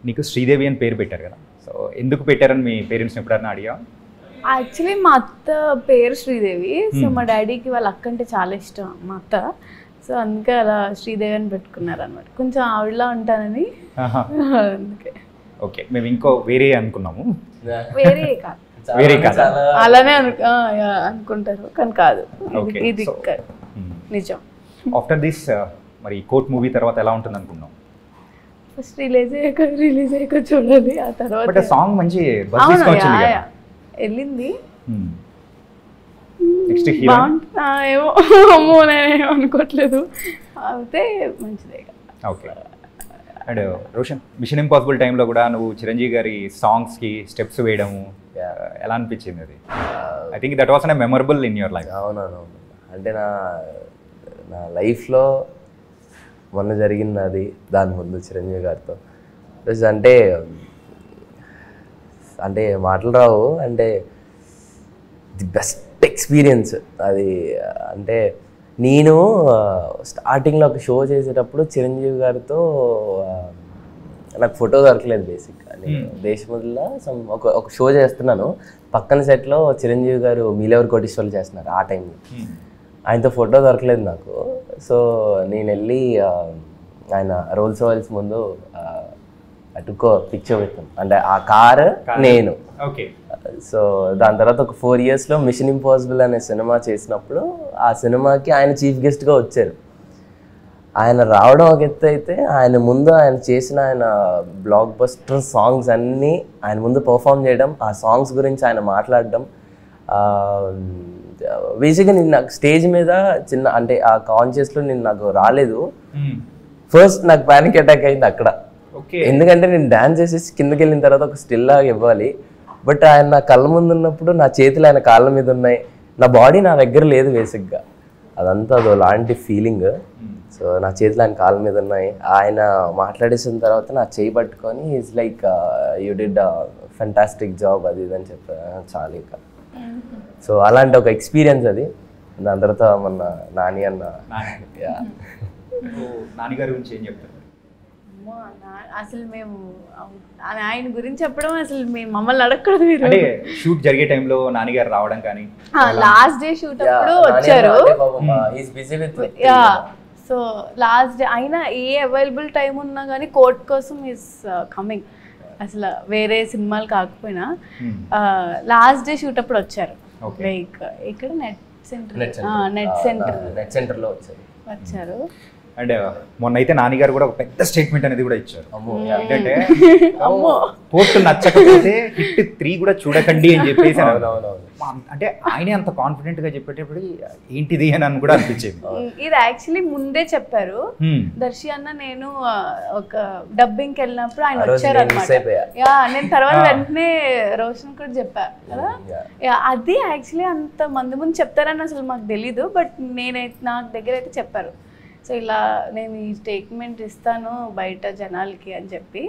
నీకు శ్రీదేవి అని పేరు పెట్టారు కదా, సో ఎందుకు పెట్టారని మీ పేరెంట్స్ని ఎప్పుడన్నా అడిగా? యాక్చువల్లీ మా అత్త పేరు శ్రీదేవి. సో మా డాడీకి వాళ్ళ అక్క అంటే చాలా ఇష్టం మా అత్త. సో అందుకే అలా శ్రీదేవి అని పెట్టుకున్నారు అనమాట. కొంచెం ఆవిడలా ఉంటానని అందుకే. ఓకే, మేము ఇంకో వేరే అనుకున్నాము. వేరే కాదు, వేరే కాదు, అలానే అనుకుంటారు కానీ కాదు, ఇది నిజం. ఆఫ్టర్ దిస్ మరి కోర్ట్ మూవీ తర్వాత ఎలా ఉంటుంది అనుకున్నాం? ఫస్ట్ రిలీజ్ అయ్యాక చూడాలి, ఆ తర్వాత సాంగ్ మంచి బజ్ తీసుకొచ్చింది కదా, వెళ్ళింది. నెక్స్ట్ ఏమో అమ్మో నేనేం అనుకోవట్లేదు, అయితే మంచిదే. Okay. And Roshan, mission impossible టైంలో కూడా నువ్వు చిరంజీవి గారి సాంగ్స్కి స్టెప్స్ వేయడము ఎలా అనిపించింది? అది I think that was an memorable in your life. అవునవును, అంటే నా లైఫ్లో మొన్న జరిగింది అది. దాని ముందు చిరంజీవి గారితో అంటే అంటే మాటలు రావు, అంటే ది బెస్ట్ ఎక్స్పీరియన్స్ అది. అంటే నేను స్టార్టింగ్లో ఒక షో చేసేటప్పుడు చిరంజీవి గారితో నాకు ఫోటో దొరకలేదు బేసిక్గా. నేను దేశముద్రలో ఒక షో చేస్తున్నాను, పక్కన సెట్లో చిరంజీవి గారు మీలెవర్ కోటీశ్వర్లు చేస్తున్నారు ఆ టైంలో. ఆయనతో ఫోటో దొరకలేదు నాకు. సో నేను వెళ్ళి ఆయన రోల్స్ రాయల్స్ ముందు అటుకో పిక్చర్ పెట్టాను, అంటే ఆ కారు నేను. సో దాని తర్వాత ఒక 4 yearsలో మిషన్ ఇంపాసిబుల్ అనే సినిమా చేసినప్పుడు ఆ సినిమాకి ఆయన చీఫ్ గెస్ట్గా వచ్చారు. ఆయన రావడం ఒక ఎత్తు అయితే, ఆయన ముందు ఆయన చేసిన ఆయన బ్లాక్ బస్టర్ సాంగ్స్ అన్నీ ఆయన ముందు పర్ఫామ్ చేయడం, ఆ సాంగ్స్ గురించి ఆయన మాట్లాడడం. బేసిక్గా నేను నాకు స్టేజ్ మీద చిన్న అంటే ఆ కాన్షియస్లో నేను నాకు రాలేదు. ఫస్ట్ నాకు ప్యానిక్ అటాక్ అయింది అక్కడ. ఎందుకంటే నేను డ్యాన్స్ చేసేసి కిందకి వెళ్ళిన తర్వాత ఒక స్టిల్ లాగా ఇవ్వాలి, బట్ ఆయన నా కళ్ళ ముందు ఉన్నప్పుడు నా చేతులు ఆయన కాళ్ళ మీద ఉన్నాయి, నా బాడీ నా దగ్గర లేదు బేసిక్గా. అదంతా అదో లాంటి ఫీలింగ్. సో నా చేతులు ఆయన కాళ్ళ మీద ఉన్నాయి. ఆయన మాట్లాడేసిన తర్వాత నా చేయి పట్టుకొని is like you did fantastic job అది ఇది అని చెప్పారు. చాలు ఇక. సో అలాంటి ఒక ఎక్స్పీరియన్స్ అది. దాని తర్వాత మొన్న నాని అన్న నాన్నగారి గురించి ఏం చెప్తారు? అసలు మేము ఆయన గురించి చెప్పడం అసలు మేము మమ్మల్ని అడగకూడదు. మీరు అంటే షూట్ జరిగే టైంలో నాన్నగారు రావడం కానీ, లాస్ట్ డే షూట్ అప్పుడు వచ్చారు. సో లాస్ట్ డే అయినా ఏ అవైలబుల్ టైం ఉన్నా కానీ కోర్ట్ కోసం ఈజ్ కమింగ్. అసలు వేరే సినిమాలు కాకపోయినా లాస్ట్ డే షూట్ అప్పుడు వచ్చారు. లైక్ ఇక్కడ నెట్ సెంటర్లో వచ్చారు. అండ్ మొన్న అయితే నాన్నగారు కూడా ఒక పెద్ద స్టేట్మెంట్ అనేది కూడా ఇచ్చారు. ఏంటంటే కోర్టు నచ్చకపోతే హిట్ 3 కూడా చూడకండి అని చెప్పేసి. అంటే ఆయనే అంత కాన్ఫిడెంట్ గా చెప్పేటప్పుడు ఏంటిది అని కూడా అనిపించింది. ఇది యాక్చువల్లీ ముందే చెప్పారు. దర్శి అన్న నేను ఒక డబ్బింగ్ కి వెళ్ళినప్పుడు ఆయన వచ్చారు అనమాట. నేను తర్వాత వెంటనే రోషన్ కూడా చెప్పా కదా. అది యాక్చువల్లీ అంత మంది ముందు చెప్తారని అసలు మాకు తెలీదు, బట్ నాకు దగ్గర అయితే చెప్పారు. సో ఇలా నేను ఈ స్టేట్మెంట్ ఇస్తాను బయట జనాలకి అని చెప్పి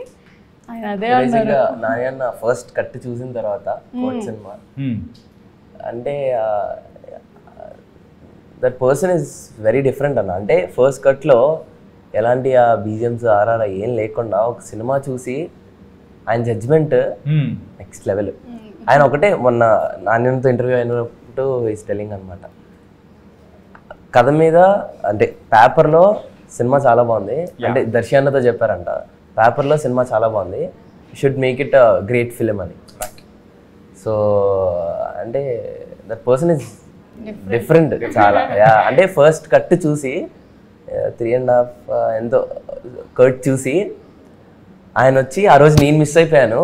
ఆయన అదే అన్నారు. నాయన్న ఫస్ట్ కట్ చూసిన తర్వాత కోర్ట్ సినిమా అంటే that person is very different అన్న. అంటే ఫస్ట్ కట్లో ఎలాంటి ఆ బీజిఎమ్స్ ఆర్ఆర్ ఏం లేకుండా ఒక సినిమా చూసి ఆయన జడ్జ్మెంట్ నెక్స్ట్ లెవెల్. ఆయన ఒకటే మొన్న నాణ్యంతో ఇంటర్వ్యూ అయినప్పుడు ఈస్ టెల్లింగ్ అనమాట, కథ మీద అంటే పేపర్లో సినిమా చాలా బాగుంది, అంటే దర్శి అన్నతో చెప్పారంట పేపర్లో సినిమా చాలా బాగుంది, should make it great film అని. సో అంటే దట్ పర్సన్ ఇస్ డిఫరెంట్ చాలా. అంటే ఫస్ట్ కట్ చూసి 3.5 ఎంతో కట్ చూసి ఆయన వచ్చి ఆ రోజు నేను మిస్ అయిపోయాను.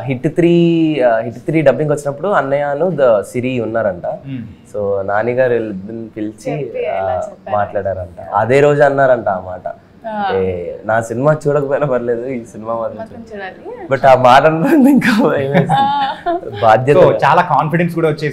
హిట్ 3 డబ్బింగ్ వచ్చినప్పుడు అన్నయ్యను సిరి ఉన్నారంట. సో నాన్నగారు పిలిచి మాట్లాడారంట. అదే రోజు అన్నారంట ఆ మాట, నా సినిమా చూడకపోయినా పర్లేదు ఈ సినిమా మాత్రం చూడాలి. బట్ ఆ మాట ఇంకా బాధ్యత, చాలా కాన్ఫిడెన్స్ కూడా వచ్చేసి